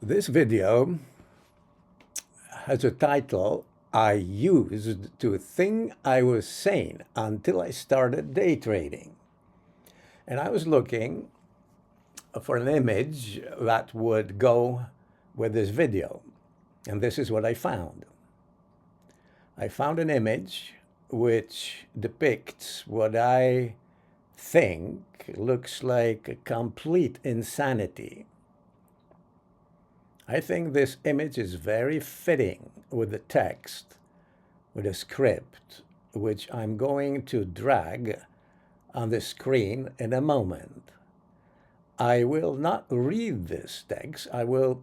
This video has a title, I used to think I was sane until I started day trading. And I was looking for an image that would go with this video. And this is what I found. I found an image which depicts what I think looks like a complete insanity. I think this image is very fitting with the text, with a script, which I'm going to drag on the screen in a moment. I will not read this text. I will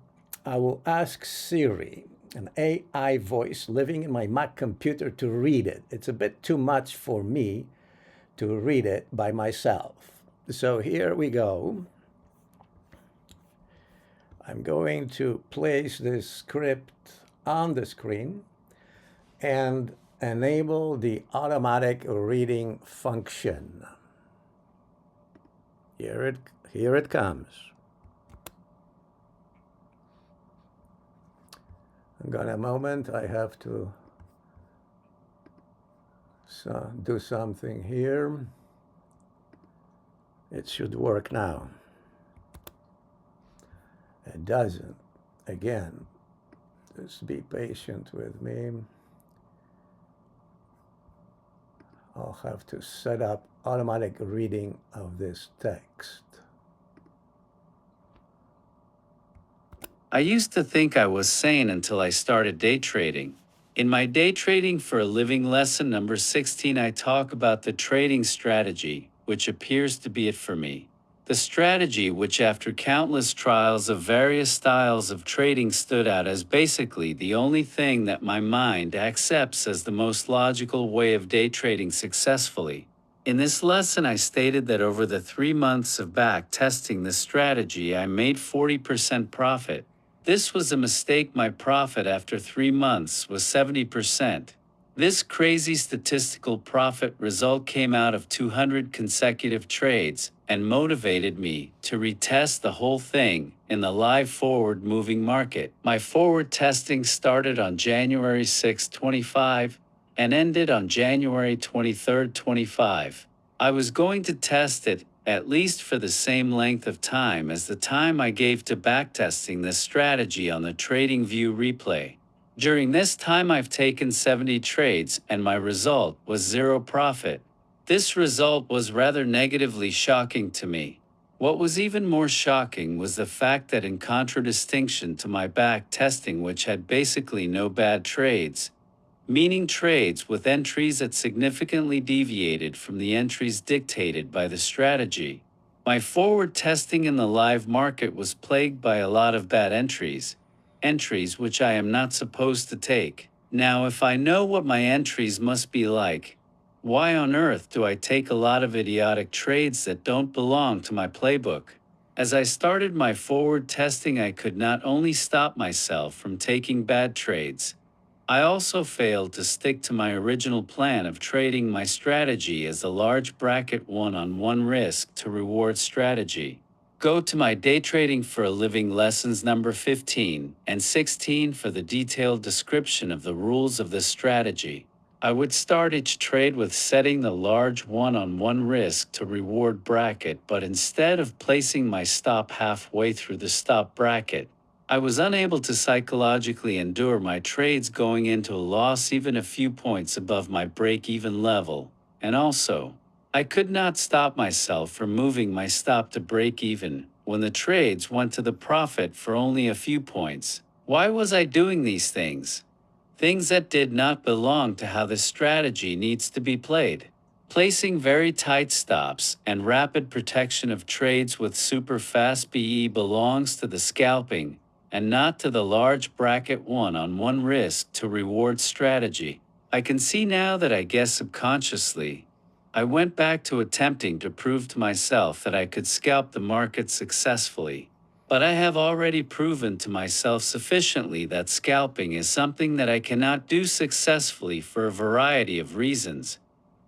ask Siri, an AI voice living in my Mac computer, to read it. It's a bit too much for me to read it by myself. So here we go. I'm going to place this script on the screen and enable the automatic reading function. Here it comes. Hang on a moment, I have to do something here. It should work now. It doesn't. Again, just be patient with me. I'll have to set up automatic reading of this text. I used to think I was sane until I started day trading. In my Day Trading for a Living lesson number 16, I talk about the trading strategy, which appears to be it for me. The strategy which, after countless trials of various styles of trading, stood out as basically the only thing that my mind accepts as the most logical way of day trading successfully. In this lesson, I stated that over the 3 months of back testing the strategy, I made 40% profit. This was a mistake. My profit after 3 months was 70%. This crazy statistical profit result came out of 200 consecutive trades and motivated me to retest the whole thing in the live forward moving market. My forward testing started on January 6, 25 and ended on January 23, 25. I was going to test it at least for the same length of time as the time I gave to backtesting this strategy on the TradingView replay. During this time, I've taken 70 trades and my result was 0 profit. This result was rather negatively shocking to me. What was even more shocking was the fact that, in contradistinction to my back testing, which had basically no bad trades, meaning trades with entries that significantly deviated from the entries dictated by the strategy, my forward testing in the live market was plagued by a lot of bad entries which I am not supposed to take. Now, if I know what my entries must be like, why on earth do I take a lot of idiotic trades that don't belong to my playbook? As I started my forward testing, I could not only stop myself from taking bad trades, I also failed to stick to my original plan of trading my strategy as a large bracket one-on-one risk to reward strategy. Go to my Day Trading for a Living lessons number 15 and 16 for the detailed description of the rules of this strategy. I would start each trade with setting the large one-on-one risk to reward bracket, but instead of placing my stop halfway through the stop bracket, I was unable to psychologically endure my trades going into a loss even a few points above my break-even level, and also, I could not stop myself from moving my stop to break even when the trades went to the profit for only a few points. Why was I doing these things? Things that did not belong to how this strategy needs to be played. Placing very tight stops and rapid protection of trades with super fast PE belongs to the scalping and not to the large bracket one-on-one risk to reward strategy. I can see now that I guess subconsciously, I went back to attempting to prove to myself that I could scalp the market successfully. But I have already proven to myself sufficiently that scalping is something that I cannot do successfully for a variety of reasons.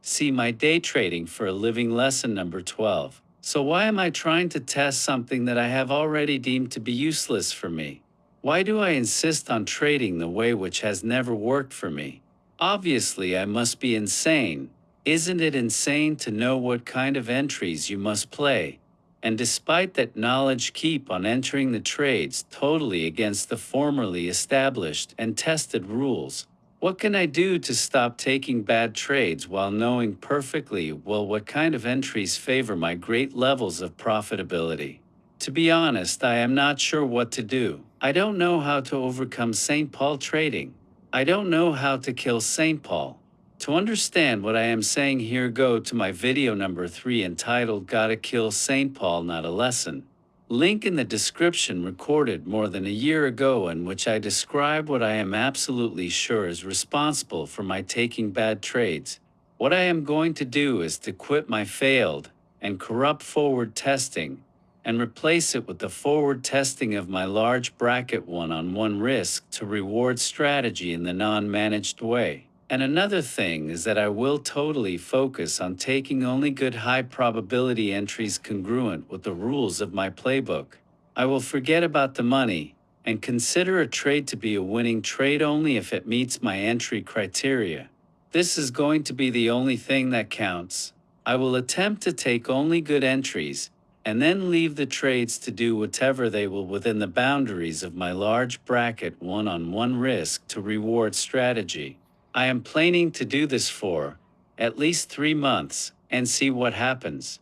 See my Day Trading for a Living lesson number 12. So why am I trying to test something that I have already deemed to be useless for me? Why do I insist on trading the way which has never worked for me? Obviously, I must be insane. Isn't it insane to know what kind of entries you must play? And despite that knowledge, keep on entering the trades totally against the formerly established and tested rules. What can I do to stop taking bad trades while knowing perfectly well what kind of entries favor my great levels of profitability? To be honest, I am not sure what to do. I don't know how to overcome St. Paul trading. I don't know how to kill St. Paul. To understand what I am saying here, go to my video number 3 entitled Gotta Kill St. Paul, Not a Lesson. Link in the description, recorded more than a year ago, in which I describe what I am absolutely sure is responsible for my taking bad trades. What I am going to do is to quit my failed and corrupt forward testing and replace it with the forward testing of my large bracket one-on-one risk to reward strategy in the non-managed way. And another thing is that I will totally focus on taking only good high probability entries congruent with the rules of my playbook. I will forget about the money and consider a trade to be a winning trade only if it meets my entry criteria. This is going to be the only thing that counts. I will attempt to take only good entries and then leave the trades to do whatever they will within the boundaries of my large bracket one-on-one risk to reward strategy. I am planning to do this for at least 3 months and see what happens.